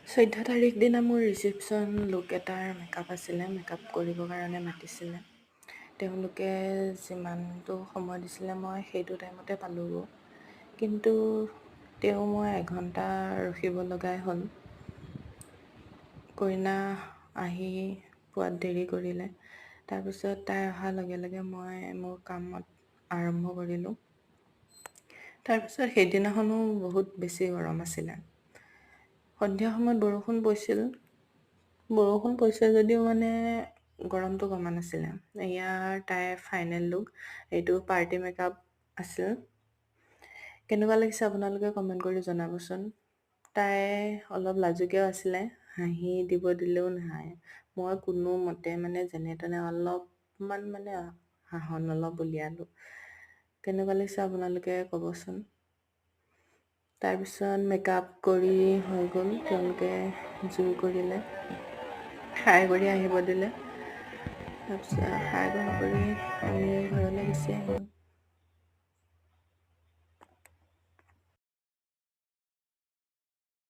14 তাৰিখ দিনা মোৰ ৰিচিপশ্যন লুক এটাৰ মেকআপ আছিলে, মেকআপ কৰিবৰ কাৰণে মাতিছিলে। তেওঁলোকে যিমানটো সময় দিছিলে মই সেইটো টাইমতে পালোঁগৈ, কিন্তু মই এঘণ্টা ৰখিব লগাই হ'ল। কইনা আহি পোৱাত দেৰি কৰিলে। তাৰপিছত তাই অহাৰ লগে লগে মই মোৰ কামত আৰম্ভ কৰিলোঁ। তাৰপিছত সেইদিনাখনো বহুত বেছি গৰম আছিলে। সন্ধিয়া সময়ত বৰষুণ পৰিছে যদিও মানে গৰমটো কমা নাছিলে। ইয়াৰ তাইৰ ফাইনেল লুক, এইটো পাৰ্টি মেকআপ আছিল। কেনেকুৱা লাগিছে আপোনালোকে কমেণ্ট কৰি জনাবচোন। তাই অলপ লাজুকীয়াও আছিলে, হাঁহি দিব দিলেও নাহাঁহে। মই কোনো মতে মানে যেনে তেনে অলপমান মানে হাঁহন অলপ উলিয়ালোঁ। কেনেকুৱা লাগিছে আপোনালোকে ক'বচোন। তাৰপিছত মেকআপ কৰি হৈ গ'ল, তেওঁলোকে জোৰ কৰিলে, খাই কৰি আহিব দিলে। তাৰপিছত খাই কৰি আমি ঘৰলৈ গুচি আহিলোঁ।